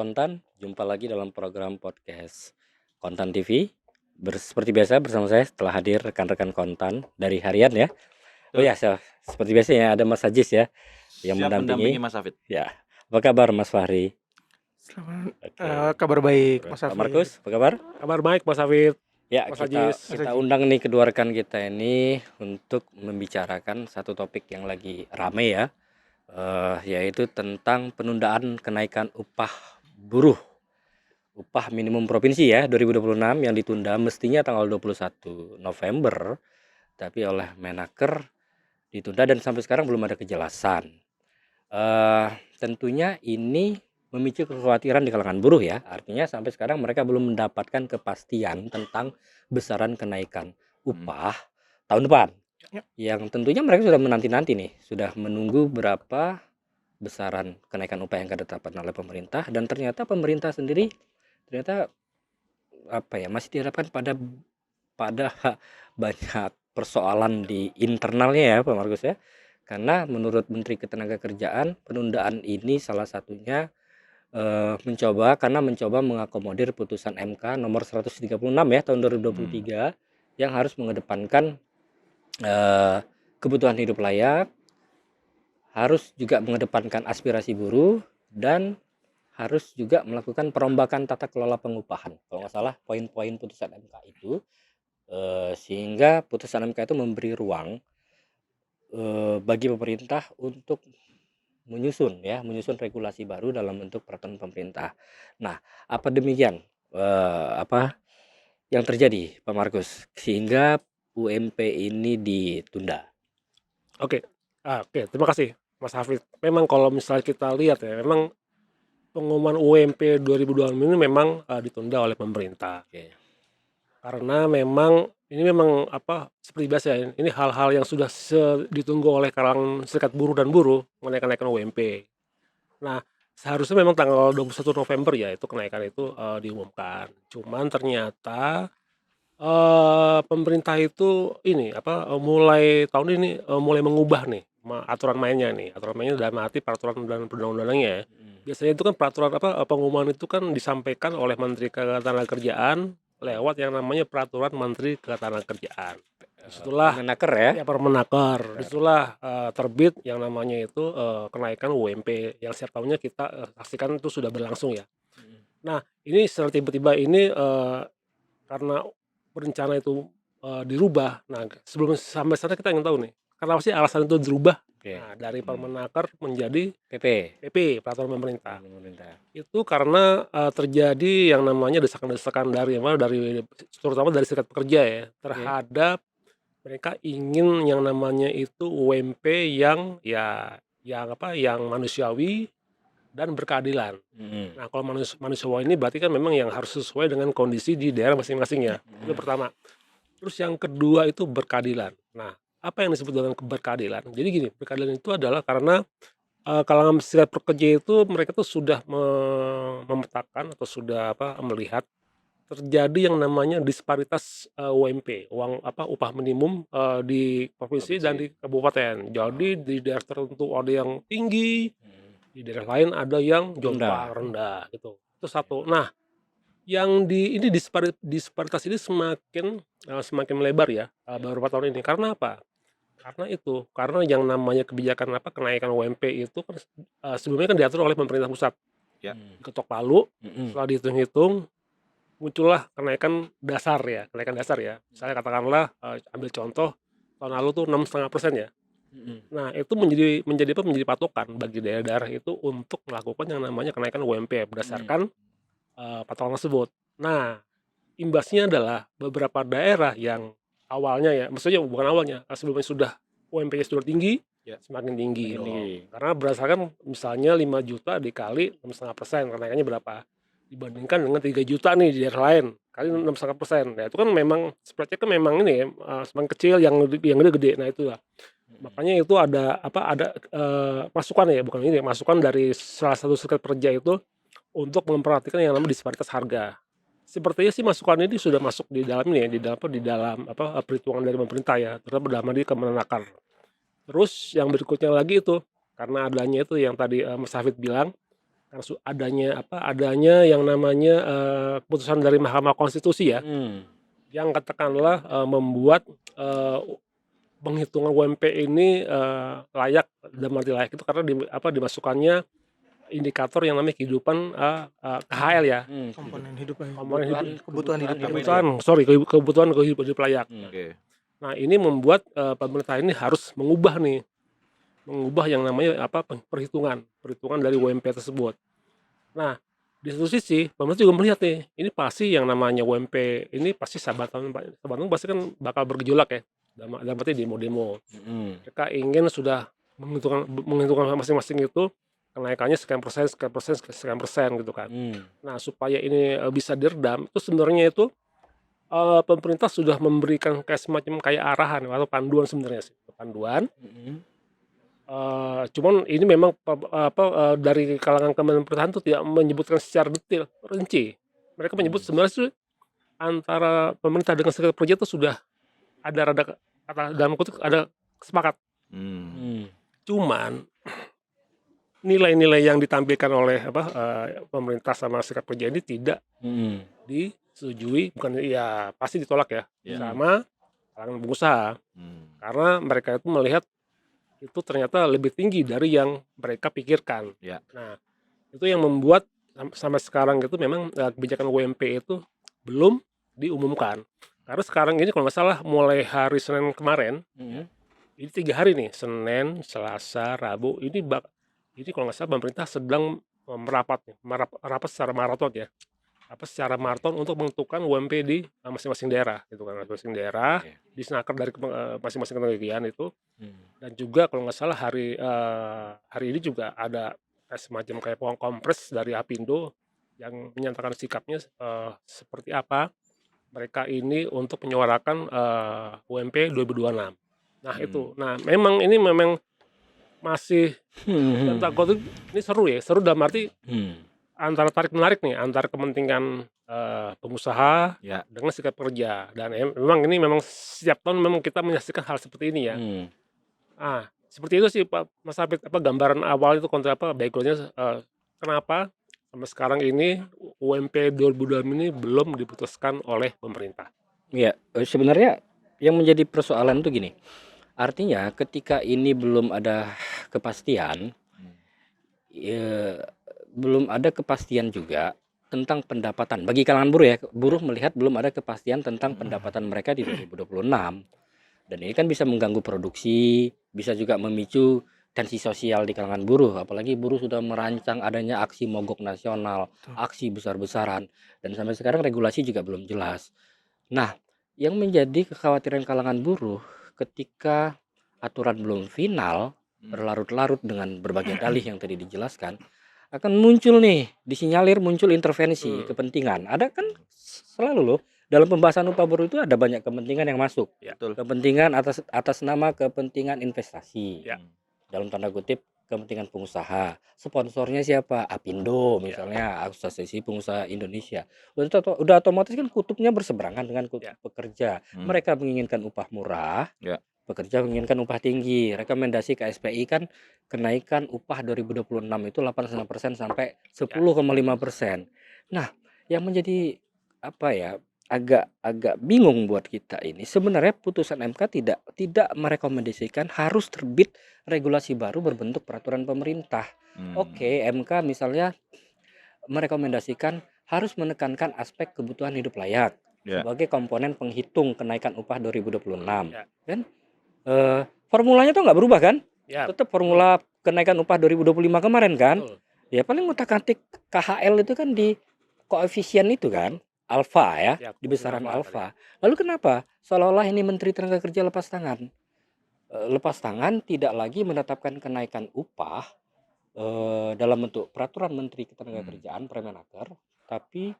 Kontan, jumpa lagi dalam program podcast Kontan TV. Seperti biasa bersama saya telah hadir rekan-rekan Kontan dari harian ya. Oh Betul. ya, seperti biasa ya ada Mas Ajis ya yang Siap mendampingi mendampingi. Mas Hafid. Ya, apa kabar Mas Fahri? Selamat Oke. kabar baik Mas Pak Hafid. Markus, apa kabar? Kabar baik Mas Hafid. Ya, Mas kita Ajis. kita undang nih kedua rekan kita ini untuk membicarakan satu topik yang lagi rame ya, yaitu tentang penundaan kenaikan upah buruh, upah minimum provinsi ya 2026 yang ditunda mestinya tanggal 21 November, tapi oleh Menaker ditunda dan sampai sekarang belum ada kejelasan. Tentunya ini memicu kekhawatiran di kalangan buruh ya, artinya sampai sekarang mereka belum mendapatkan kepastian tentang besaran kenaikan upah tahun depan. Ya. Yang tentunya mereka sudah menanti-nanti nih, sudah menunggu berapa besaran kenaikan upah yang akan ditetapkan oleh pemerintah, dan ternyata pemerintah sendiri ternyata masih dihadapkan pada banyak persoalan di internalnya ya Pak Markus ya. Karena menurut Menteri Ketenagakerjaan penundaan ini salah satunya mencoba mengakomodir putusan MK nomor 136 ya tahun 2023 yang harus mengedepankan kebutuhan hidup layak, harus juga mengedepankan aspirasi buruh, dan harus juga melakukan perombakan tata kelola pengupahan. Kalau nggak salah poin-poin putusan MK itu, sehingga putusan MK itu memberi ruang bagi pemerintah untuk menyusun regulasi baru dalam bentuk peraturan pemerintah. Nah, apa demikian yang terjadi Pak Markus sehingga UMP ini ditunda? Oke, terima kasih Mas Hafid. Memang kalau misalnya kita lihat ya, memang pengumuman UMP 2026 ini memang ditunda oleh pemerintah. Oke. Karena memang ini memang seperti biasa ya, ini hal-hal yang sudah ditunggu oleh kalangan serikat buruh dan buruh mengenai kenaikan UMP. Nah, seharusnya memang tanggal 21 November ya itu kenaikan itu diumumkan. Cuman ternyata pemerintah itu ini mulai tahun ini mulai mengubah nih aturan mainnya dalam arti peraturan dan perundang-undangnya ya. Biasanya itu kan peraturan pengumuman itu kan disampaikan oleh Menteri Ketenagakerjaan lewat yang namanya peraturan Menteri Ketenagakerjaan. Disitulah Menaker ya. ya Permenaker. Disitulah terbit yang namanya itu kenaikan UMP yang setiap tahunnya kita saksikan itu sudah berlangsung ya. Nah, ini secara tiba-tiba ini karena berencana itu dirubah. Nah, sebelum sampai sana kita ingin tahu nih, kenapa sih alasan itu dirubah? Oke. Nah, dari Permenaker menjadi PP peraturan pemerintah. Itu karena terjadi yang namanya desakan-desakan dari terutama dari serikat pekerja ya terhadap mereka ingin yang namanya itu UMP yang manusiawi dan berkeadilan. Nah, kalau manusiawi ini berarti kan memang yang harus sesuai dengan kondisi di daerah masing-masing ya. Itu pertama. Terus yang kedua itu berkeadilan. Nah, apa yang disebut dengan berkeadilan? Jadi gini, berkeadilan itu adalah karena kalangan serikat pekerja itu mereka tuh sudah memetakan atau sudah melihat terjadi yang namanya disparitas UMP, upah minimum di provinsi dan di kabupaten. Jadi di daerah tertentu ada yang tinggi, di daerah lain ada yang jomplang rendah gitu. Itu satu. Nah, yang ini disparitas ini semakin melebar ya beberapa tahun ini. Karena apa? Karena yang namanya kebijakan kenaikan UMP itu kan sebelumnya kan diatur oleh pemerintah pusat. Ya. Diketok palu, setelah dihitung-hitung muncullah kenaikan dasar ya. Misalnya katakanlah ambil contoh tahun lalu tuh 6,5% ya. Nah, itu menjadi patokan bagi daerah-daerah itu untuk melakukan yang namanya kenaikan UMP berdasarkan patokan tersebut. Nah, imbasnya adalah beberapa daerah yang awalnya ya, maksudnya bukan awalnya, sebelumnya sudah UMP-nya sudah tinggi, semakin tinggi. Karena berdasarkan misalnya 5 juta dikali 6,5%, kenaikannya berapa? Dibandingkan dengan 3 juta nih di daerah lain, kali 6,5%. Nah, itu kan memang spread-nya kan memang ini ya, semakin kecil, yang gede-gede. Nah, itulah. Makanya itu ada masukan ya, masukan dari salah satu serikat pekerja itu untuk memperhatikan yang namanya disparitas harga. Sepertinya sih masukan ini sudah masuk di dalam ini ya, di dalam perhitungan dari pemerintah ya, terutama dalam hal ini Kemenaker. Terus yang berikutnya lagi itu karena adanya itu yang tadi Mas Hafid bilang, karena adanya yang namanya, keputusan dari Mahkamah Konstitusi ya, yang katakanlah, membuat, penghitungan UMP ini, layak, dalam arti layak itu karena dimasukkannya indikator yang namanya kehidupan, KHL ya, Komponen hidup layak. komponen hidup Kebutuhan hidup layak. kebutuhan hidup layak. Oke. Nah, ini membuat, pemerintah ini harus mengubah yang namanya perhitungan dari UMP tersebut. Nah, di satu sisi pemerintah juga melihat nih, ini pasti yang namanya UMP ini pasti sahabat pasti kan bakal bergejolak ya, dalam arti demo-demo. Mereka ingin sudah menghitungkan masing-masing itu kenaikannya sekian persen gitu kan. Nah, supaya ini, bisa diredam itu sebenarnya itu, pemerintah sudah memberikan semacam arahan atau panduan sebenarnya sih, panduan. Cuman ini memang dari kalangan Kementerian Pertahanan itu tidak menyebutkan secara detail, rinci. Mereka menyebut sebenarnya sih antara pemerintah dengan serikat pekerja itu sudah ada dalam kutip ada sepakat. Cuman nilai-nilai yang ditampilkan oleh pemerintah sama serikat pekerja ini tidak disetujui, bukan ya pasti ditolak ya, sama kalangan pengusaha. Karena mereka itu melihat itu ternyata lebih tinggi dari yang mereka pikirkan. Nah, itu yang membuat sampai sekarang itu memang kebijakan UMP itu belum diumumkan. Karena sekarang ini kalau nggak salah mulai hari Senin kemarin, ini 3 hari nih, Senin, Selasa, Rabu, ini kalau nggak salah pemerintah sedang merapat secara maraton ya. Secara maraton untuk menentukan UMP di masing-masing daerah gitu kan, disnaker dari masing-masing kementerian itu. Dan juga kalau nggak salah hari ini juga ada semacam kayak kompres dari Apindo yang menyatakan sikapnya seperti apa mereka ini untuk menyuarakan UMP 2026. Nah itu, nah ini memang masih ini seru dalam arti antara tarik-menarik nih, antara kepentingan pengusaha dengan serikat pekerja. Dan memang setiap tahun memang kita menyaksikan hal seperti ini ya. Seperti itu sih Pak Mas Hafid, gambaran awal itu background-nya, kenapa sampai sekarang ini UMP 2026 ini belum diputuskan oleh pemerintah. Ya, sebenarnya yang menjadi persoalan tuh gini. Artinya ketika ini belum ada kepastian, belum ada kepastian juga tentang pendapatan bagi kalangan buruh ya. Buruh melihat belum ada kepastian tentang pendapatan mereka di 2026. Dan ini kan bisa mengganggu produksi, bisa juga memicu tensi sosial di kalangan buruh. Apalagi buruh sudah merancang adanya aksi mogok nasional, aksi besar-besaran, dan sampai sekarang regulasi juga belum jelas. Nah, yang menjadi kekhawatiran kalangan buruh ketika aturan belum final, berlarut-larut dengan berbagai dalih yang tadi dijelaskan, akan muncul nih, disinyalir muncul intervensi kepentingan. Ada kan selalu loh, dalam pembahasan upah buruh itu ada banyak kepentingan yang masuk. Kepentingan atas nama kepentingan investasi. Dalam tanda kutip kepentingan pengusaha. Sponsornya siapa? Apindo misalnya, Asosiasi Pengusaha Indonesia. Udah otomatis kan kutubnya berseberangan dengan kutub pekerja. Mereka menginginkan upah murah, pekerja menginginkan upah tinggi. Rekomendasi KSPI kan kenaikan upah 2026 itu 8,5% sampai 10,5%. Nah, yang menjadi agak bingung buat kita ini, sebenarnya putusan MK tidak merekomendasikan harus terbit regulasi baru berbentuk peraturan pemerintah. Oke, MK misalnya merekomendasikan harus menekankan aspek kebutuhan hidup layak sebagai komponen penghitung kenaikan upah 2026. Dan formulanya tuh nggak berubah kan? Tetap formula kenaikan upah 2025 kemarin kan? Ya paling ngutak-ngatik KHL itu kan di koefisien itu kan, alfa ya, di besaran alfa. Lalu kenapa seolah-olah ini Menteri Tenaga Kerja lepas tangan? Lepas tangan tidak lagi menetapkan kenaikan upah dalam bentuk peraturan Menteri Ketenagakerjaan Permenaker, tapi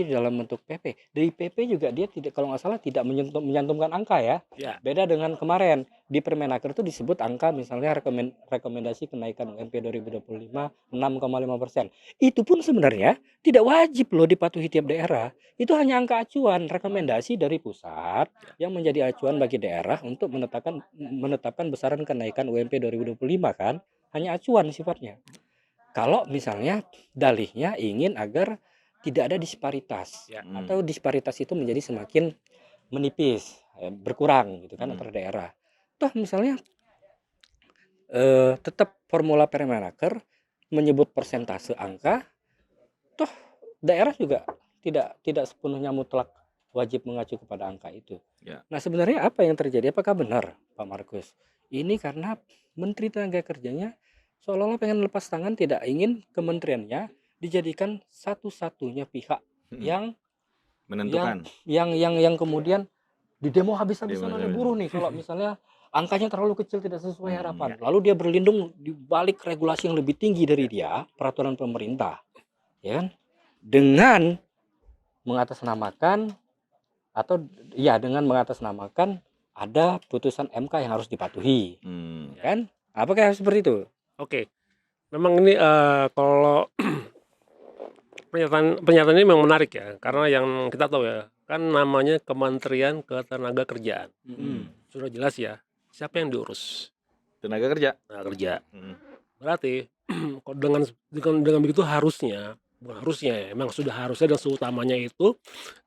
dalam bentuk PP. Dari PP juga dia kalau nggak salah tidak menyantumkan angka ya. Beda dengan kemarin di Permenaker itu disebut angka misalnya rekomendasi kenaikan UMP 2025 6,5%. Itu pun sebenarnya tidak wajib loh dipatuhi tiap daerah. Itu hanya angka acuan, rekomendasi dari pusat yang menjadi acuan bagi daerah untuk menetapkan besaran kenaikan UMP 2025 kan. Hanya acuan sifatnya. kalau misalnya dalihnya ingin agar tidak ada disparitas Ya. atau disparitas itu menjadi semakin menipis, berkurang gitu kan antar daerah. Toh misalnya tetap formula Permenaker menyebut persentase angka, toh daerah juga tidak sepenuhnya mutlak wajib mengacu kepada angka itu. Ya. Nah sebenarnya apa yang terjadi? Apakah benar Pak Markus? Ini karena Menteri Tenaga Kerjanya seolah-olah pengen lepas tangan, tidak ingin kementeriannya dijadikan satu-satunya pihak yang menentukan. yang kemudian didemo habis-habisan Demo oleh habis. buruh nih kalau misalnya angkanya terlalu kecil tidak sesuai harapan. Lalu dia berlindung di balik regulasi yang lebih tinggi dari dia, peraturan pemerintah. Ya kan? Dengan mengatasnamakan dengan mengatasnamakan ada putusan MK yang harus dipatuhi. Kan? Apakah seperti itu? Oke. Memang ini kalau pernyataan ini memang menarik ya, karena yang kita tahu ya, kan namanya Kementerian Ketenagakerjaan. Sudah jelas ya, siapa yang diurus? Tenaga kerja. Tenaga kerja. Berarti dengan begitu harusnya, bukan harusnya ya, memang sudah harusnya dan seutamanya itu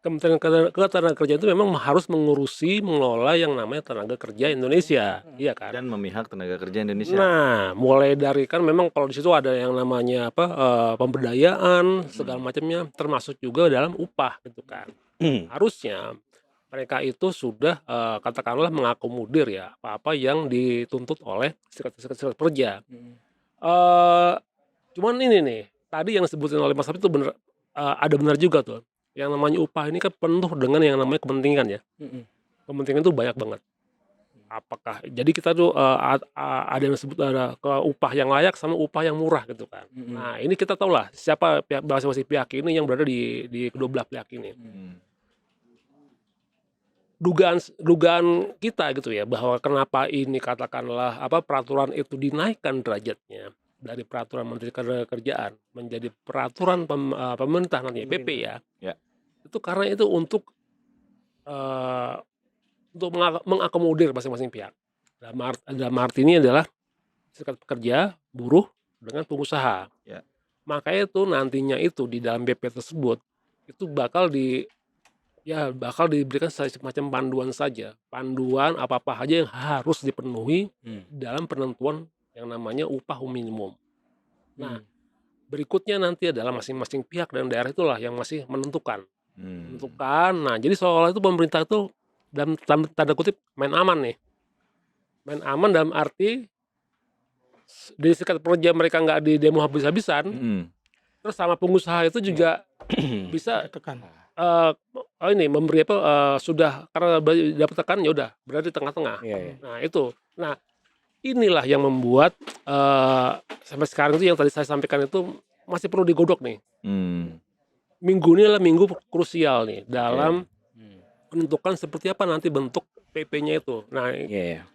Kementerian Ketenagakerjaan itu memang harus mengelola yang namanya tenaga kerja Indonesia, iya kan? Dan memihak tenaga kerja Indonesia. Nah, mulai dari kan memang kalau di situ ada yang namanya pemberdayaan segala macamnya, termasuk juga dalam upah gitu kan. Harusnya mereka itu sudah katakanlah mengakomodir ya apa-apa yang dituntut oleh serikat pekerja. Cuman ini nih, tadi yang disebutin oleh Mas Habib itu benar, ada benar juga tuh. Yang namanya upah ini kan penuh dengan yang namanya kepentingan ya. Kepentingan itu banyak banget. Apakah jadi kita tuh ada yang disebut ada ke upah yang layak sama upah yang murah gitu kan. Nah, ini kita tahu lah siapa masing-masing pihak ini yang berada di kedua belah pihak ini. Dugaan kita gitu ya, bahwa kenapa ini katakanlah peraturan itu dinaikkan derajatnya dari peraturan Menteri Kerjaan menjadi peraturan pemerintah nanti PP ya. Itu karena itu untuk mengakomodir masing-masing pihak. Dalam arti ini adalah serikat pekerja, buruh dengan pengusaha. Makanya itu nantinya itu di dalam BP tersebut itu bakal diberikan semacam panduan saja, panduan apa-apa aja yang harus dipenuhi dalam penentuan yang namanya upah minimum. Nah, berikutnya nanti adalah masing-masing pihak dan daerah itulah yang masih menentukan. Nah, jadi seolah-olah itu pemerintah itu dalam tanda kutip main aman nih. Main aman dalam arti di serikat pekerja mereka nggak di demo habis-habisan, terus sama pengusaha itu juga bisa tekan. memberi sudah karena dapat tekan ya udah berada di tengah-tengah. Nah itu, inilah yang membuat sampai sekarang itu yang tadi saya sampaikan itu masih perlu digodok nih. Minggu ini adalah minggu krusial nih dalam menentukan seperti apa nanti bentuk PP-nya itu. Nah,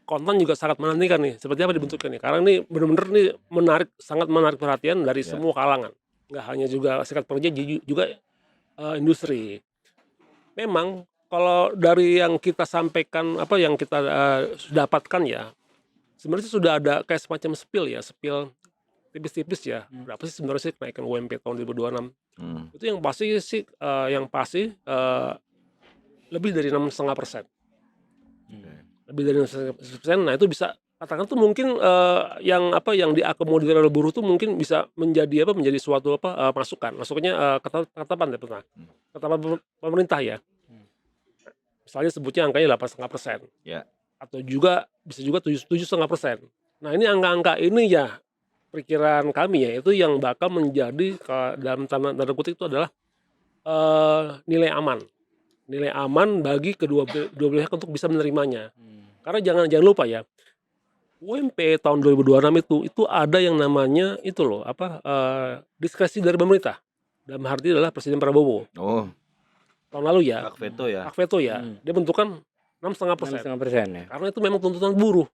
konten juga sangat menantikan nih seperti apa dibentuknya nih. Karena ini benar-benar nih sangat menarik perhatian dari semua kalangan. Nggak hanya juga serikat pekerja, juga industri. Memang kalau dari yang kita sampaikan yang kita dapatkan ya, sebenarnya sudah ada kayak semacam spill tipis-tipis ya. Berapa sih sebenarnya sih kenaikan UMP tahun 2026? Itu yang pasti lebih dari 6,5%. Lebih dari 6,5%. Nah, itu bisa katakan tuh mungkin yang diakomodir oleh buruh tuh mungkin bisa menjadi suatu masukan. Masuknya ketetapan pemerintah ya. Misalnya sebutnya angkanya 8,5%. Atau bisa juga 7,5%. Nah, ini angka-angka ini ya perkiraan kami ya itu yang bakal menjadi dalam tanda kutip itu adalah nilai aman bagi kedua pihak untuk bisa menerimanya. Karena jangan lupa ya, UMP tahun 2026 itu ada yang namanya itu loh diskresi dari pemerintah. Dalam arti adalah Presiden Prabowo. Tahun lalu ya. Hak veto ya. Hak veto ya. Dia bentukan 6,5%. 6,5% ya. Karena itu memang tuntutan buruh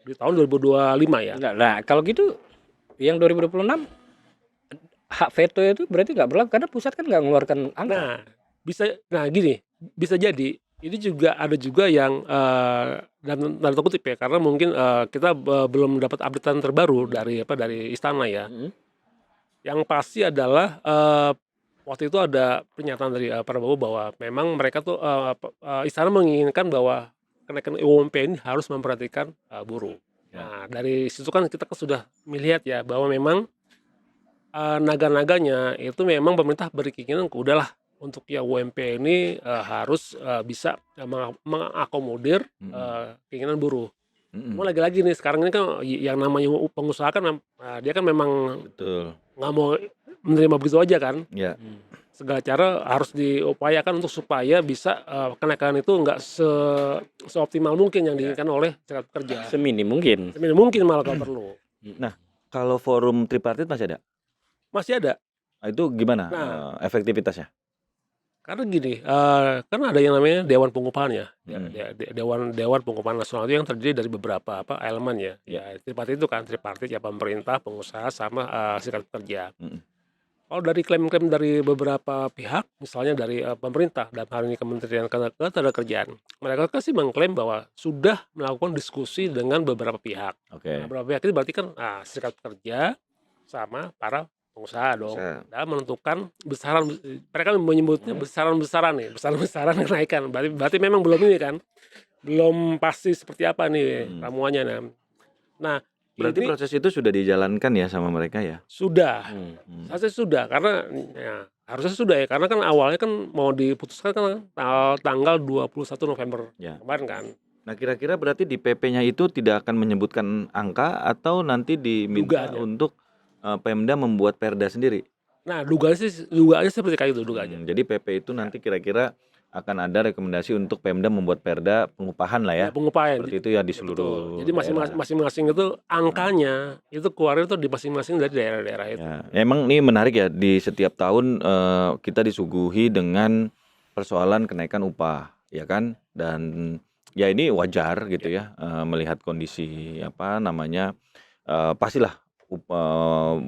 di tahun 2025 ya. Nah, kalau gitu yang 2026 hak veto itu berarti nggak berlaku karena pusat kan nggak mengeluarkan angka. Bisa jadi ini juga ada juga yang dalam tanda kutip ya, karena mungkin kita belum dapat updatean terbaru dari istana ya. Yang pasti adalah waktu itu ada pernyataan dari Prabowo bahwa memang mereka tuh istana menginginkan bahwa kenaikan UMP ini harus memperhatikan buruh. Ya. Nah, dari situ kan kita sudah melihat ya bahwa memang naga-naganya itu memang pemerintah berkeinginan udahlah untuk yang UMP ini harus bisa mengakomodir keinginan buruh. Cuma lagi-lagi nih sekarang ini kan yang namanya pengusaha kan dia kan memang Betul. nggak mau menerima begitu aja kan. Ya. Segala cara harus diupayakan untuk supaya bisa kenaikan itu nggak seoptimal mungkin yang diinginkan oleh serikat pekerja. Seminim mungkin. Seminim mungkin malah kalau perlu. Kalau forum tripartit masih ada? Masih ada. Itu gimana Nah. efektivitasnya? Karena gini, kan ada yang namanya Dewan Pengupahan ya. Dewan Pengupahan Nasional itu yang terdiri dari beberapa elemen ya. Ya, tripartit itu kan tripartit ya, pemerintah, pengusaha sama serikat pekerja. Kalau dari klaim-klaim dari beberapa pihak, misalnya dari pemerintah dan hari ini Kementerian Ketenagakerjaan, mereka kan sih mengklaim bahwa sudah melakukan diskusi dengan beberapa pihak. Oke. Nah, beberapa pihak itu berarti kan serikat pekerja sama para pengusaha dong, dalam menentukan besaran. Mereka menyebutnya besaran-besaran nih, besaran kenaikan. Berarti memang belum ini kan, belum pasti seperti apa nih ramuannya. Nah, Berarti ini proses itu sudah dijalankan ya sama mereka ya? sudah, saya sudah, karena ya, harusnya sudah ya, karena kan awalnya kan mau diputuskan kan tanggal 21 November kemarin kan. Nah, kira-kira berarti di PP-nya itu tidak akan menyebutkan angka atau nanti diminta untuk Pemda membuat perda sendiri? Nah, dugaannya seperti kayak itu dugaannya. Jadi PP itu nanti kira-kira akan ada rekomendasi untuk Pemda membuat perda pengupahan lah ya. Pengupahan. Seperti itu ya di seluruh. Jadi masing-masing itu angkanya itu keluar itu di masing-masing dari daerah-daerah itu. Ya, emang ini menarik ya, di setiap tahun kita disuguhi dengan persoalan kenaikan upah, ya kan? Dan ya ini wajar gitu ya, melihat kondisi pastilah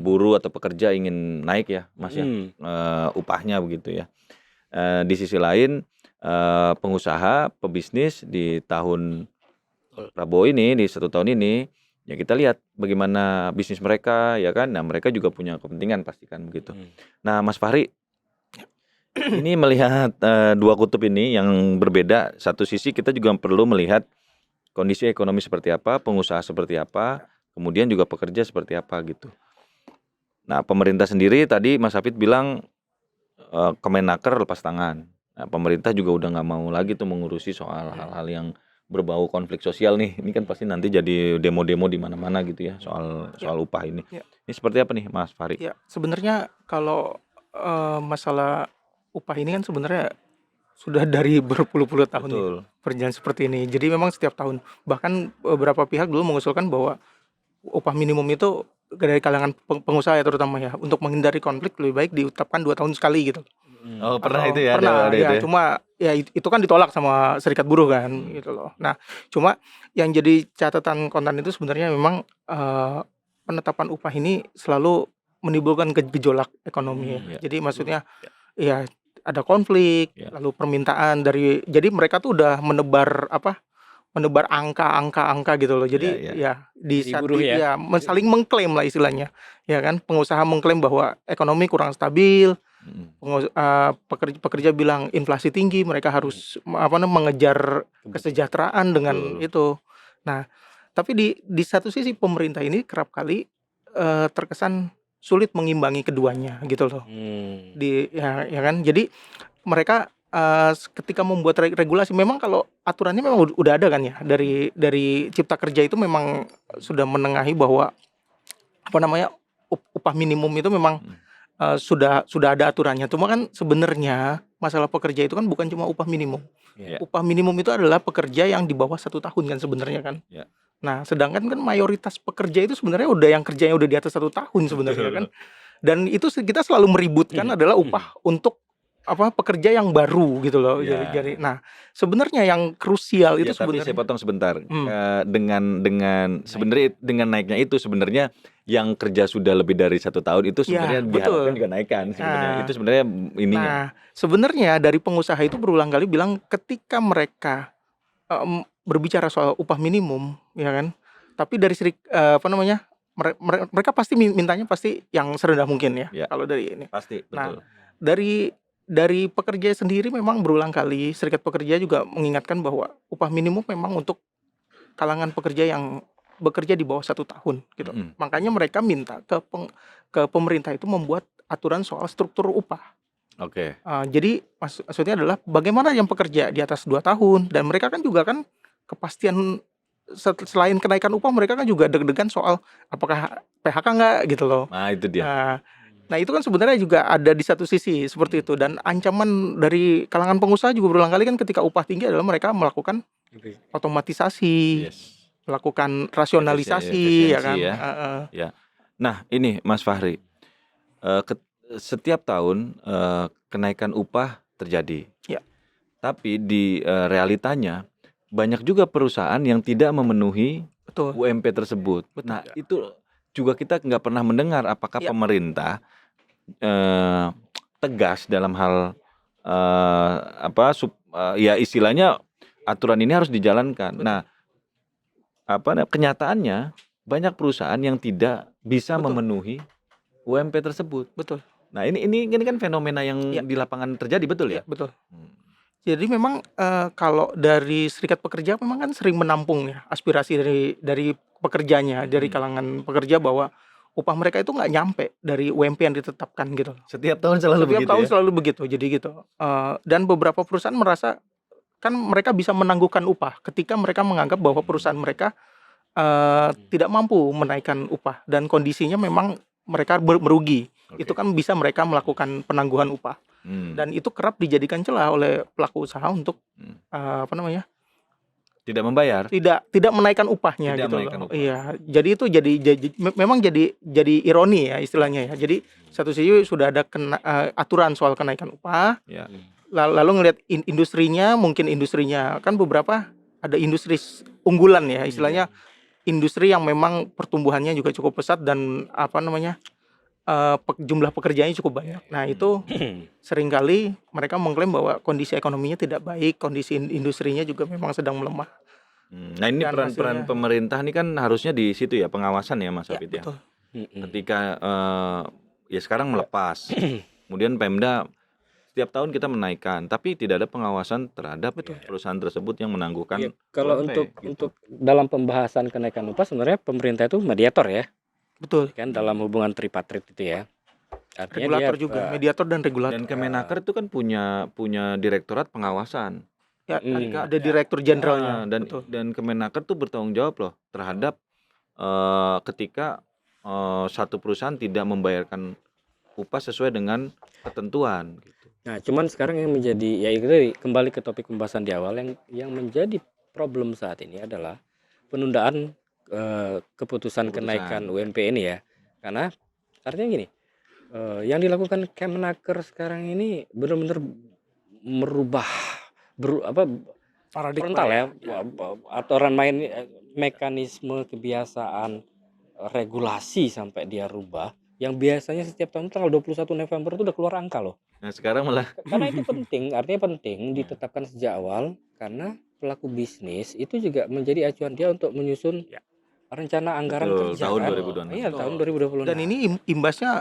buruh atau pekerja ingin naik ya, Mas ya, upahnya begitu ya. Di sisi lain pengusaha, pebisnis di tahun Prabowo ini, di 1 tahun ini, ya kita lihat bagaimana bisnis mereka ya kan. Nah, mereka juga punya kepentingan pastikan begitu. Nah, Mas Fahri, ini melihat dua kutub ini yang berbeda. Satu sisi kita juga perlu melihat kondisi ekonomi seperti apa, pengusaha seperti apa, kemudian juga pekerja seperti apa gitu. Nah, pemerintah sendiri tadi Mas Hafid bilang Kemenaker lepas tangan. Nah, pemerintah juga udah nggak mau lagi tuh mengurusi soal hal-hal yang berbau konflik sosial nih. Ini kan pasti nanti jadi demo-demo di mana-mana gitu ya soal upah ini. Ini seperti apa nih Mas Fahri? Ya, sebenarnya kalau masalah upah ini kan sebenarnya sudah dari berpuluh-puluh tahun ya, berjalan seperti ini. Jadi memang setiap tahun, bahkan beberapa pihak dulu mengusulkan bahwa upah minimum itu dari kalangan pengusaha ya terutama ya, untuk menghindari konflik lebih baik ditetapkan 2 tahun sekali gitu. Oh, pernah itu ya? Pernah ada ya, itu ya? cuma ya itu kan ditolak sama serikat buruh kan gitu loh. Nah, cuma yang jadi catatan konten itu sebenarnya memang penetapan upah ini selalu menimbulkan gejolak ekonomi ya. Jadi maksudnya ya ada konflik, lalu permintaan dari, jadi mereka tuh udah menebar angka gitu loh. Jadi saling mengklaim lah istilahnya. Ya kan, pengusaha mengklaim bahwa ekonomi kurang stabil. Pekerja bilang inflasi tinggi, mereka harus mengejar kesejahteraan dengan itu. Nah, tapi di satu sisi pemerintah ini kerap kali terkesan sulit mengimbangi keduanya gitu loh. Ya kan, jadi mereka ketika membuat regulasi, memang kalau aturannya memang udah ada kan ya, dari Cipta Kerja itu memang sudah menengahi bahwa upah minimum itu memang sudah ada aturannya. Cuma kan sebenarnya masalah pekerja itu kan bukan cuma upah minimum. Upah minimum itu adalah pekerja yang di bawah 1 tahun kan sebenarnya kan. Nah, sedangkan kan mayoritas pekerja itu sebenarnya udah yang kerjanya udah di atas 1 tahun sebenarnya kan. Dan itu kita selalu meributkan adalah upah untuk pekerja yang baru gitu loh. Jadi nah, sebenarnya yang krusial itu sebenarnya. Tapi saya potong sebentar. Dengan sebenarnya dengan naiknya itu sebenarnya yang kerja sudah lebih dari 1 tahun itu sebenarnya diharapkan juga naikkan sebenarnya. Itu sebenarnya ininya. Nah, sebenarnya dari pengusaha itu berulang kali bilang ketika mereka berbicara soal upah minimum, ya kan. Tapi dari mereka pasti mintanya pasti yang serendah mungkin ya, Ya. kalau dari ini. Pasti, Nah, betul. dari pekerja sendiri memang berulang kali serikat pekerja juga mengingatkan bahwa upah minimum memang untuk kalangan pekerja yang bekerja di bawah 1 tahun gitu. Makanya mereka minta ke pemerintah itu membuat aturan soal struktur upah. Oke. Jadi maksudnya adalah bagaimana yang pekerja di atas 2 tahun, dan mereka kan juga kan kepastian selain kenaikan upah, mereka kan juga deg-degan soal apakah PHK nggak gitu loh. Nah, itu dia. Nah itu kan sebenarnya juga ada di satu sisi seperti itu, dan ancaman dari kalangan pengusaha juga berulang kali kan ketika upah tinggi adalah mereka melakukan otomatisasi, melakukan rasionalisasi, ya kan. Ya. Nah, ini Mas Fahri, setiap tahun kenaikan upah terjadi. Ya. Tapi di realitanya banyak juga perusahaan yang tidak memenuhi Betul. UMP tersebut. Betul. Nah, itu juga kita nggak pernah mendengar apakah pemerintah tegas dalam hal ya istilahnya aturan ini harus dijalankan. Betul. Nah, kenyataannya banyak perusahaan yang tidak bisa memenuhi UMP tersebut. Betul. Nah, ini kan fenomena yang di lapangan terjadi, betul ya? Betul. Jadi memang kalau dari serikat pekerja memang kan sering menampung ya aspirasi dari pekerjanya, dari kalangan pekerja, bahwa upah mereka itu nggak nyampe dari UMP yang ditetapkan gitu. Setiap tahun selalu begitu. Setiap tahun selalu begitu. Jadi gitu. Dan beberapa perusahaan merasa kan mereka bisa menangguhkan upah ketika mereka menganggap bahwa perusahaan mereka tidak mampu menaikkan upah dan kondisinya memang mereka merugi. Itu kan bisa mereka melakukan penangguhan upah. Dan itu kerap dijadikan celah oleh pelaku usaha untuk tidak membayar, tidak menaikkan upahnya Tidak gitu menaikkan loh. upah. Iya, jadi itu memang jadi ironi ya istilahnya ya. Jadi satu sisi sudah ada aturan soal kenaikan upah. Ya. Lalu ngelihat industrinya, mungkin industrinya kan beberapa ada industri unggulan ya istilahnya, industri yang memang pertumbuhannya juga cukup pesat dan jumlah pekerjaannya cukup banyak. Nah itu seringkali mereka mengklaim bahwa kondisi ekonominya tidak baik, kondisi industrinya juga memang sedang melemah. Nah, ini Dan peran hasilnya- pemerintah ini kan harusnya di situ ya, pengawasan ya Mas Ya, Hafid ya. betul. Ketika ya sekarang melepas, kemudian Pemda setiap tahun kita menaikkan, tapi tidak ada pengawasan terhadap perusahaan tersebut yang menangguhkan. Ya, kalau UMP, untuk dalam pembahasan kenaikan upah sebenarnya pemerintah itu mediator ya, Betul. kan dalam hubungan tripartit itu ya. Artinya Regulator dia, juga, mediator dan regulator. Dan Kemenaker itu kan punya direktorat pengawasan. Ya, Mm. ada direktur jenderalnya. dan Betul. dan Kemenaker tuh bertanggung jawab loh terhadap ketika satu perusahaan tidak membayarkan upah sesuai dengan ketentuan gitu. Nah, cuman sekarang yang menjadi ya itu kembali ke topik pembahasan di awal, yang menjadi problem saat ini adalah penundaan keputusan kenaikan UMP ini ya. Karena artinya gini, yang dilakukan Kemenaker sekarang ini benar-benar merubah Paradigma frontal ya, aturan main, mekanisme, kebiasaan, regulasi sampai dia rubah. Yang biasanya setiap tahun tanggal 21 November itu udah keluar angka loh. Nah, sekarang malah Karena itu penting, artinya penting ditetapkan sejak awal karena pelaku bisnis itu juga menjadi acuan dia untuk menyusun rencana anggaran betul, kerja tahun kan. 2026. Iya, tahun 2026. Dan ini imbasnya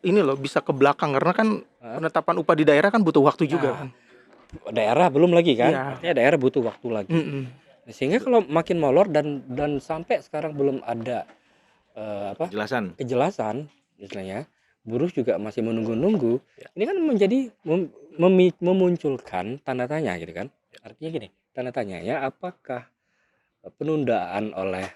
ini loh bisa ke belakang karena kan penetapan upah di daerah kan butuh waktu juga kan. Daerah belum lagi kan. Iya. Artinya daerah butuh waktu lagi. Sehingga kalau makin molor dan sampai sekarang belum ada kejelasan istilahnya, buruh juga masih menunggu-nunggu. Ini kan menjadi memunculkan tanda tanya gitu kan. Artinya gini, tanda tanyanya apakah penundaan oleh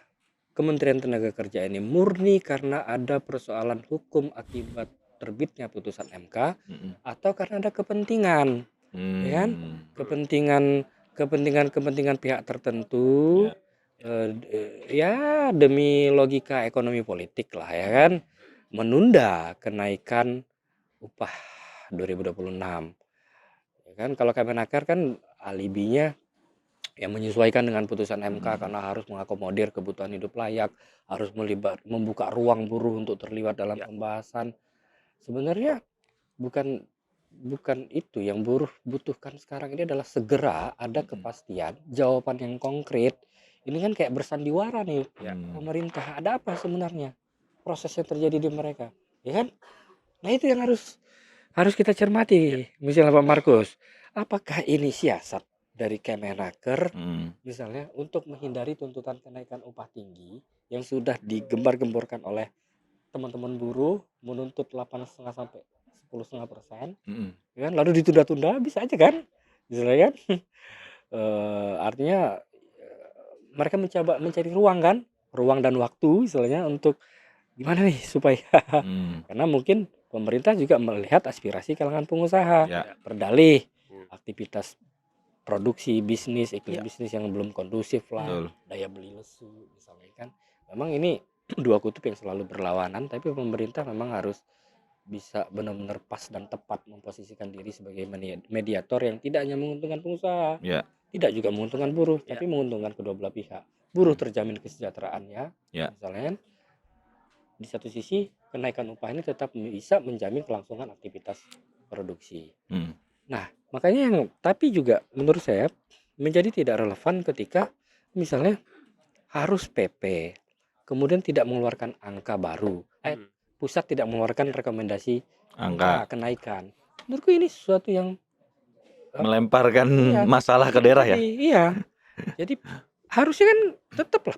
Kementerian Tenaga Kerja ini murni karena ada persoalan hukum akibat terbitnya putusan MK atau karena ada kepentingan, ya kan? Kepentingan pihak tertentu, ya demi logika ekonomi politik lah ya kan, menunda kenaikan upah 2026. Ya kan, kalau Kemenaker kan alibinya yang menyesuaikan dengan putusan MK karena harus mengakomodir kebutuhan hidup layak, harus membuka ruang buruh untuk terlibat dalam pembahasan. Sebenarnya bukan itu yang buruh butuhkan sekarang ini, adalah segera ada kepastian, jawaban yang konkret ini kan kayak bersandiwara nih. Hmm. Pemerintah ada apa sebenarnya proses yang terjadi di mereka, ya kan? Nah itu yang harus kita cermati. Misalnya Pak Markus, apakah ini siasat dari Kemenaker Hmm. misalnya untuk menghindari tuntutan kenaikan upah tinggi yang sudah digembar-gemborkan oleh teman-teman buruh menuntut 8,5 sampai 10,5%, Hmm. ya kan? Lalu ditunda-tunda bisa aja kan, misalnya kan? Artinya mereka mencoba mencari ruang dan waktu misalnya untuk gimana nih supaya Hmm. karena mungkin pemerintah juga melihat aspirasi kalangan pengusaha, Ya. berdalih aktivitas produksi bisnis, iklim Ya. bisnis yang belum kondusif lah, Betul. daya beli lesu misalnya kan. Memang ini dua kutub yang selalu berlawanan, tapi pemerintah memang harus bisa benar-benar pas dan tepat memposisikan diri sebagai mediator yang tidak hanya menguntungkan pengusaha, Ya. tidak juga menguntungkan buruh, tapi menguntungkan kedua belah pihak. Buruh terjamin kesejahteraannya, Ya. misalnya kan. Di satu sisi kenaikan upah ini tetap bisa menjamin kelangsungan aktivitas produksi. Hmm. Nah, makanya tapi juga menurut saya menjadi tidak relevan ketika misalnya harus PP, kemudian tidak mengeluarkan angka baru. Pusat tidak mengeluarkan rekomendasi Angka kenaikan. Menurutku ini sesuatu yang melemparkan Iya. masalah ke daerah ya. Iya. Jadi harusnya kan tetaplah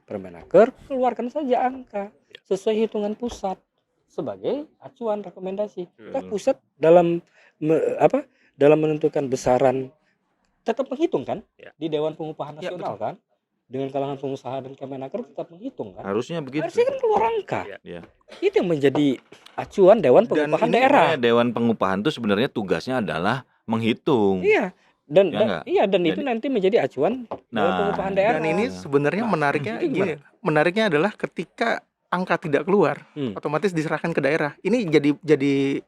Permenaker keluarkan saja angka sesuai hitungan pusat sebagai acuan rekomendasi. Kita pusat dalam dalam menentukan besaran tetap menghitung kan di Dewan Pengupahan Ya, Nasional kan, dengan kalangan pengusaha dan Kemenaker tetap menghitung kan. Harusnya begitu. Harusnya kan keluar angka. Ya. Itu yang menjadi acuan Dewan Dan Pengupahan ini Daerah. Makanya Dewan Pengupahan itu sebenarnya tugasnya adalah menghitung. Iya. Dan Ya nggak? dan itu Jadi- nanti menjadi acuan Dewan Nah, Pengupahan Daerah. Dan ini sebenarnya Nah, menariknya itu gini, menariknya adalah ketika angka tidak keluar, otomatis diserahkan ke daerah. Ini jadi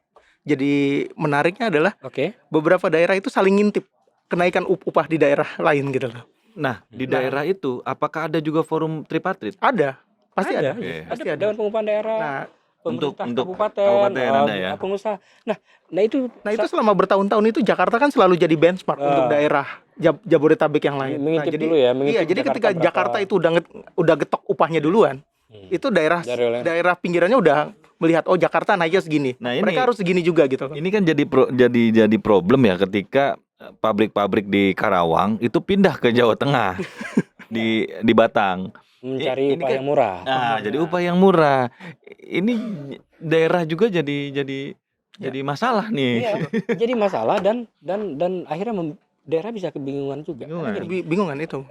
menariknya adalah Oke. beberapa daerah itu saling ngintip kenaikan upah di daerah lain gitu loh. Nah, di daerah itu apakah ada juga forum tripartit? Ada, pasti ada. Oke. Ada Pasti ada. Dewan Pengupahan Daerah, Nah, pemerintah untuk kabupaten, kabupaten ada ya? pengusaha. Nah itu selama bertahun-tahun itu Jakarta kan selalu jadi benchmark untuk daerah Jabodetabek yang lain. Mengintip jadi, dulu ya, Iya, mengintip jadi ketika Jakarta Jakarta itu udah getok upahnya duluan, itu daerah pinggirannya udah melihat oh Jakarta naiknya segini. Nah, ini- Mereka harus segini juga gitu. Ini kan jadi problem ya ketika pabrik-pabrik di Karawang itu pindah ke Jawa Tengah di Batang. mencari ini upah kan- yang murah. Nah, jadi upah yang murah. Ini daerah juga jadi masalah nih. Iya, jadi masalah dan akhirnya daerah bisa kebingungan juga. Bingungan. Karena gini, Bingungan itu.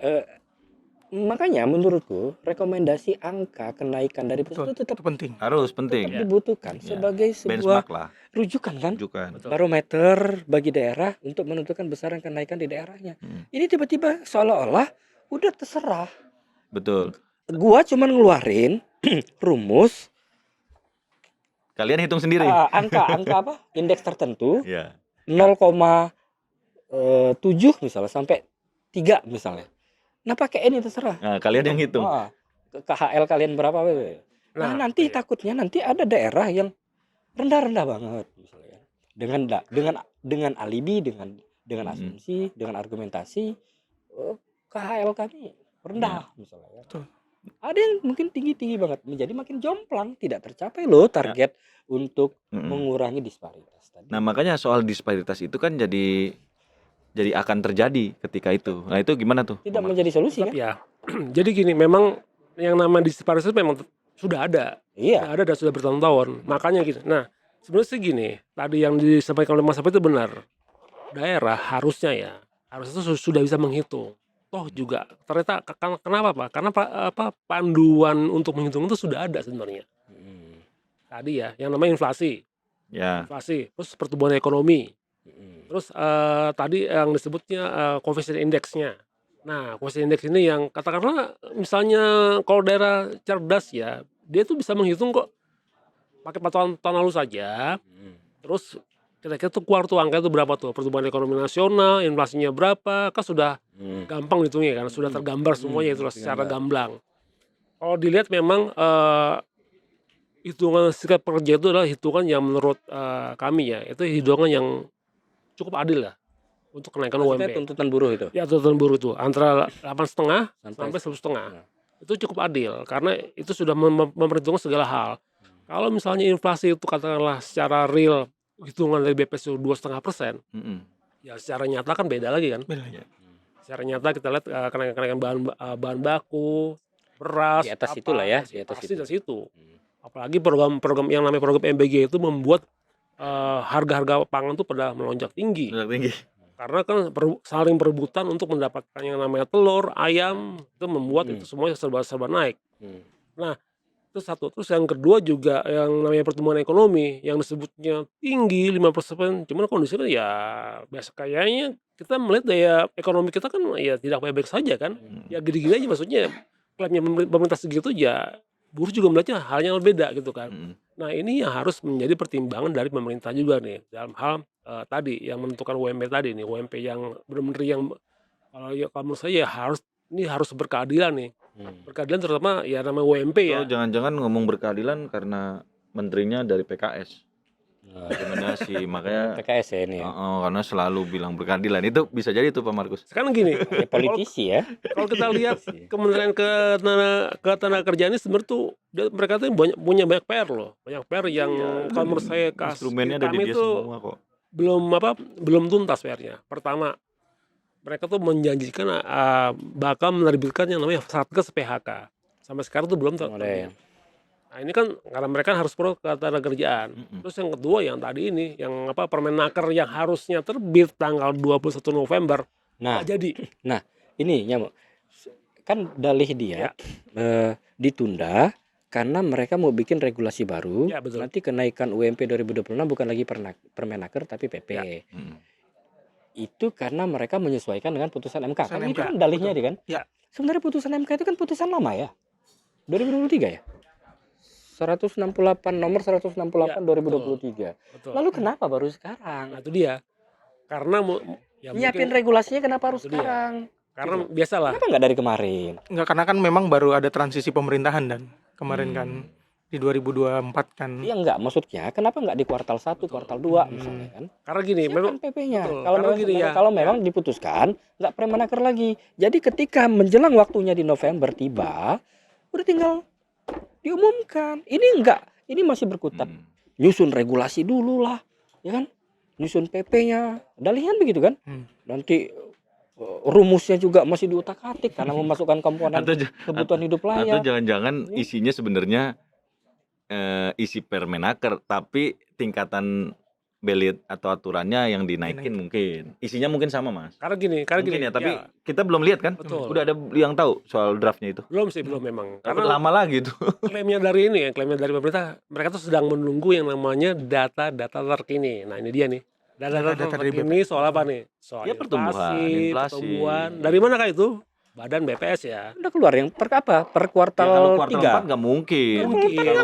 makanya menurutku rekomendasi angka kenaikan dari pusat itu tetap Itu penting. Harus penting. dibutuhkan Ya. sebagai sebuah Benchmark lah, rujukan kan, rujukan. barometer bagi daerah untuk menentukan besaran kenaikan di daerahnya. Ini tiba-tiba seolah-olah udah terserah. Betul. Gua cuman ngeluarin rumus Kalian hitung sendiri. angka apa? Indeks tertentu Ya. 0,7 misalnya sampai 3 misalnya. Nah, pakai ini terserah. Nah, kalian yang hitung. Wah, KHL kalian berapa? Nah, nanti takutnya nanti ada daerah yang rendah-rendah banget misalnya. Dengan alibi, dengan asumsi, dengan argumentasi KHL kami rendah misalnya. Betul. Ada yang mungkin tinggi-tinggi banget, menjadi makin jomplang, tidak tercapai loh target untuk mengurangi disparitas tadi. Nah, makanya soal disparitas itu kan jadi akan terjadi ketika itu. Nah, itu gimana tuh? Tidak menjadi solusi kan? Ya. Jadi gini, memang yang namanya disparitas memang sudah ada. Iya. Sudah ada dan sudah bertahun-tahun. Makanya gitu. Nah, sebenarnya sih gini, tadi yang disampaikan oleh Mas Apa itu benar. Daerah harusnya sudah bisa menghitung. Toh juga ternyata kenapa Pak? Karena panduan untuk menghitung itu sudah ada sebenarnya. Tadi ya, yang namanya inflasi. Ya. Inflasi, terus pertumbuhan ekonomi. Terus tadi yang disebutnya coefficient index-nya. Nah, coefficient index ini yang katakanlah misalnya kalau daerah cerdas ya, dia tuh bisa menghitung kok pakai patokan tahun lalu saja. Terus kira-kira tuh keluar tuh angka itu berapa tuh, pertumbuhan ekonomi nasional, inflasinya berapa, kan sudah gampang hitungnya kan, sudah tergambar semuanya itu secara gamblang. Kalau dilihat memang hitungan serikat pekerja itu adalah hitungan yang menurut kami ya, itu hitungan yang cukup adil lah. untuk kenaikan Maksudnya UMP. tuntutan buruh itu. Ya tuntutan buruh itu antara 8,5 Sampai sampai 11,5. Nah. Itu cukup adil karena itu sudah memperhitungkan segala hal. Kalau misalnya inflasi itu katakanlah secara real hitungan dari BPS itu 2,5%, ya secara nyata kan beda lagi kan. Secara nyata kita lihat kenaikan bahan baku, beras, Di atas itulah ya, di atas pasti itu. dari situ. Apalagi program yang namanya program MBG itu membuat harga-harga pangan itu pada melonjak tinggi. Karena kan saling berebutan untuk mendapatkan yang namanya telur, ayam, itu membuat itu semuanya serba naik. Nah, itu satu. Terus yang kedua juga yang namanya pertumbuhan ekonomi yang disebutnya tinggi 5%, cuman kondisinya ya biasa, kayaknya kita melihat daya ekonomi kita kan ya tidak baik-baik saja kan. Ya gini-gini aja, maksudnya klaimnya pemerintah segitu ya buruh juga melihatnya hal yang berbeda gitu kan. Nah, ini yang harus menjadi pertimbangan dari pemerintah juga nih dalam hal tadi yang menentukan UMP tadi nih, UMP yang benar-benar yang kalau menurut saya ya harus berkeadilan nih. Berkeadilan terutama ya namanya UMP ya. Jangan-jangan ngomong berkeadilan karena menterinya dari PKS. Rekomendasi makanya PKS ya ini ya. Karena selalu bilang berkeadilan. Itu bisa jadi tuh Pak Markus. Sekarang gini, Ya, politisi ya. kalau kita lihat Kementerian Ketenagakerjaan ini sebenarnya tuh mereka tuh punya banyak PR loh. Banyak PR yang kalau menurut saya Instrumennya ada di kami dia tuh semua kok. belum tuntas PR-nya. Pertama, mereka tuh menjanjikan bakal menerbitkan yang namanya Satgas PHK. Sampai sekarang tuh belum terbit. Nah, ini kan karena mereka harus pro ketenagakerjaan. Terus yang kedua yang tadi ini yang Permenaker yang harusnya terbit tanggal 21 November. Nah, nggak jadi. Nah, ini Nyamuk. Kan dalih dia ditunda karena mereka mau bikin regulasi baru. Ya, betul. Nanti kenaikan UMP 2026 bukan lagi Permenaker tapi PP. Itu karena mereka menyesuaikan dengan putusan MK. Kan itu kan dalihnya dia kan. Ya. Sebenarnya putusan MK itu kan putusan lama ya. 2023 ya. 168 nomor 168 Ya, 2023. Betul. Lalu kenapa baru sekarang? Nah, itu dia. Karena Nyiapin regulasinya kenapa harus Itu dia. sekarang? Karena biasalah. Kenapa nggak dari kemarin? Enggak, karena kan memang baru ada transisi pemerintahan dan kemarin kan di 2024 kan. Iya enggak, maksudnya kenapa enggak di kuartal 1, kuartal 2 misalnya kan? Karena gini, Siapkan memang PP-nya. betul. Kalau Karena memang gini ya. kalau memang diputuskan enggak Permenaker lagi. Jadi ketika menjelang waktunya di November tiba, udah tinggal diumumkan. Ini enggak, ini masih berkutat. Nyusun regulasi dulu lah, ya kan? Nyusun PP-nya. Dalihan begitu kan? Nanti rumusnya juga masih diutak-atik karena memasukkan komponen kebutuhan hidup layak. Atau jangan-jangan isinya sebenarnya isi Permenaker tapi tingkatan belit atau aturannya yang dinaikin mungkin. Isinya mungkin sama, Mas. Karena gini Ya, tapi kita belum lihat kan? Betul. Udah ada yang tahu soal draftnya itu. belum memang. Karena Karena lama lagi tuh. klaimnya dari pemerintah, mereka tuh sedang menunggu yang namanya data-data terkini. Nah, ini dia nih. Data-data dari terkini soal apa nih? Soal Ya, inflasi. pertumbuhan. Dari mana kah itu? Badan BPS ya. Udah keluar yang per apa? Per kuartal Kalau kuartal 4 3. nggak mungkin. Nggak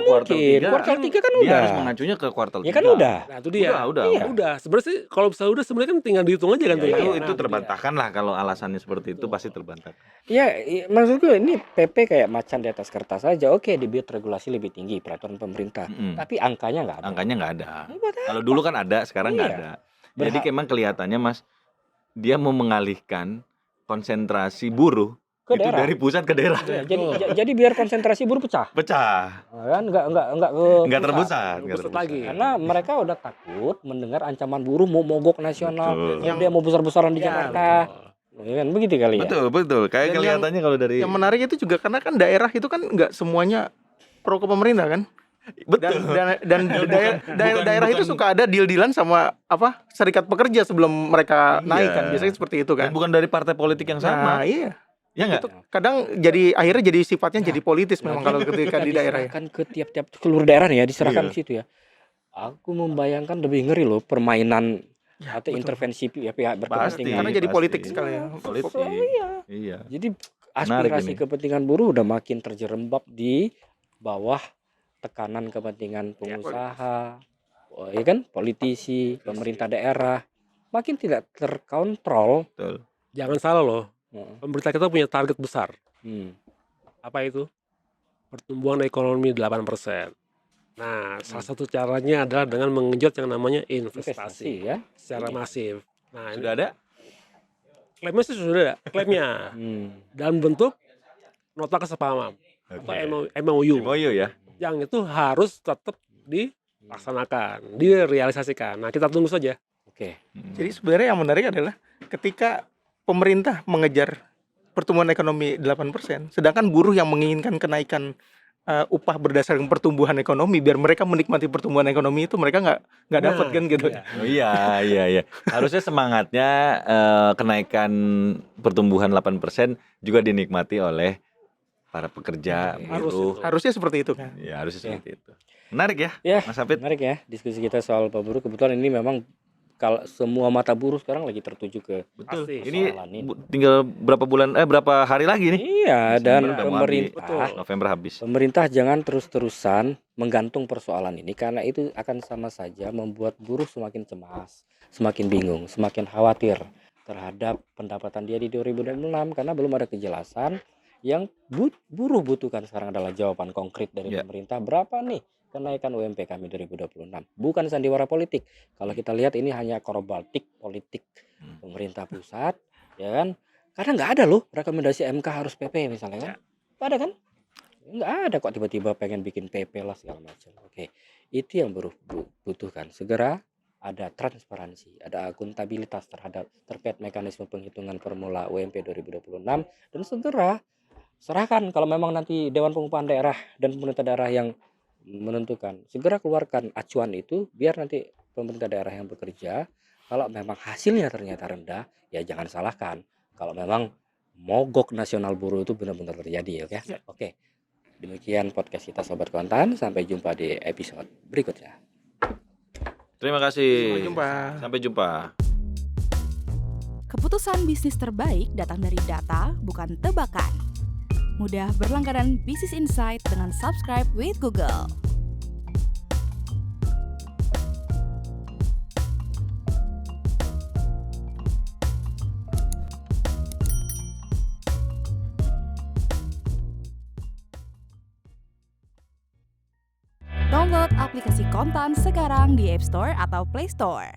mungkin. Kuartal 3 kan Dia udah. harus mengacunya ke kuartal 3. Ya kan udah. Nah, itu dia. Udah. Udah. Sebenarnya sih kalau bisa udah sebenarnya kan tinggal dihitung aja kan tuh. Ya, itu Nah, terbantahkan lah kalau alasannya seperti itu pasti terbantahkan. Ya, maksudku ini PP kayak macan di atas kertas aja. Oke, dibuat regulasi lebih tinggi peraturan pemerintah. Tapi angkanya nggak ada. Angkanya nggak ada. Buat apa? Kalau dulu kan ada, sekarang nggak Iya. ada. Jadi emang kelihatannya Mas, dia mau mengalihkan konsentrasi buruh Ke itu daerah. dari pusat ke daerah. Ya, jadi biar konsentrasi buruh pecah. Pecah, Kan nggak nggak terpusat, Pusat lagi. Karena mereka udah takut mendengar ancaman buruh mau mogok nasional, Betul. yang dia mau besar-besaran di Ya, Jakarta. Ya kan begitu kali ya. Betul. Kayak Dan kelihatannya kalau dari Yang menarik itu juga karena kan daerah itu kan nggak semuanya pro ke pemerintah kan. betul. Dan daerah itu suka ada deal-dealan sama serikat pekerja sebelum mereka naik kan. Biasanya seperti itu Dan kan. bukan dari partai politik yang sama. Nah, iya. Ya nggak? Itu kadang akhirnya jadi sifatnya jadi politis memang kalau ketika di daerah ya. Diserahkan ke tiap-tiap seluruh daerah nih ya, diserahkan Iya. ke situ ya. Aku membayangkan lebih ngeri loh permainan atau intervensi pihak berkepentingan. Karena jadi pasti. politik sekali ya. Politik. Iya. Jadi Menarik aspirasi ini. kepentingan buruh udah makin terjerembab di bawah tekanan kepentingan pengusaha, ya kan, politisi, pemerintah daerah, makin tidak terkontrol. Betul. Jangan salah loh. Pemerintah kita punya target besar. Apa itu? Pertumbuhan ekonomi 8%. Nah, salah satu caranya adalah dengan mengenjot yang namanya investasi ya. secara masif. Nah, Sudah ada? Klaimnya sih sudah ada, klaimnya dalam bentuk nota kesepahaman atau MOU. MOU ya. Yang itu harus tetap dilaksanakan, direalisasikan. Nah, kita tunggu saja. Oke. Jadi sebenarnya yang menarik adalah ketika pemerintah mengejar pertumbuhan ekonomi 8%, sedangkan buruh yang menginginkan kenaikan upah berdasarkan pertumbuhan ekonomi, biar mereka menikmati pertumbuhan ekonomi itu mereka nggak dapat kan gitu. Oh iya. Harusnya semangatnya kenaikan pertumbuhan 8% juga dinikmati oleh para pekerja, buruh. Harusnya seperti itu kan. Ya, harusnya seperti itu. Menarik ya, Mas Hafid? Menarik ya diskusi kita soal upah buruh. Kebetulan ini memang kalau semua mata buruh sekarang lagi tertuju ke Ini tinggal berapa hari lagi nih? Iya, dan November habis. Pemerintah jangan terus-terusan menggantung persoalan ini, karena itu akan sama saja membuat buruh semakin cemas, semakin bingung, semakin khawatir terhadap pendapatan dia di 2026 karena belum ada kejelasan. Yang buruh butuhkan sekarang adalah jawaban konkret dari pemerintah, berapa nih kenaikan UMP kami 2026, bukan sandiwara politik. Kalau kita lihat ini hanya akrobatik politik pemerintah pusat, ya kan? Karena nggak ada loh rekomendasi MK harus PP misalnya kan? Nggak ada kan? Nggak ada kok tiba-tiba pengen bikin PP lah segala macam. Oke, itu yang buruh butuhkan. Segera ada transparansi, ada akuntabilitas terkait mekanisme penghitungan formula UMP 2026, dan segera serahkan kalau memang nanti Dewan Pengupahan Daerah dan pemerintah daerah yang menentukan, segera keluarkan acuan itu biar nanti pemerintah daerah yang bekerja. Kalau memang hasilnya ternyata rendah, ya jangan salahkan. Kalau memang mogok nasional buruh itu benar-benar terjadi, oke. Demikian podcast kita Sobat Kontan, sampai jumpa di episode berikutnya. Terima kasih. Sampai jumpa. Keputusan bisnis terbaik datang dari data, bukan tebakan. Mudah berlangganan Business Insight dengan subscribe with Google. Download aplikasi Kontan sekarang di App Store atau Play Store.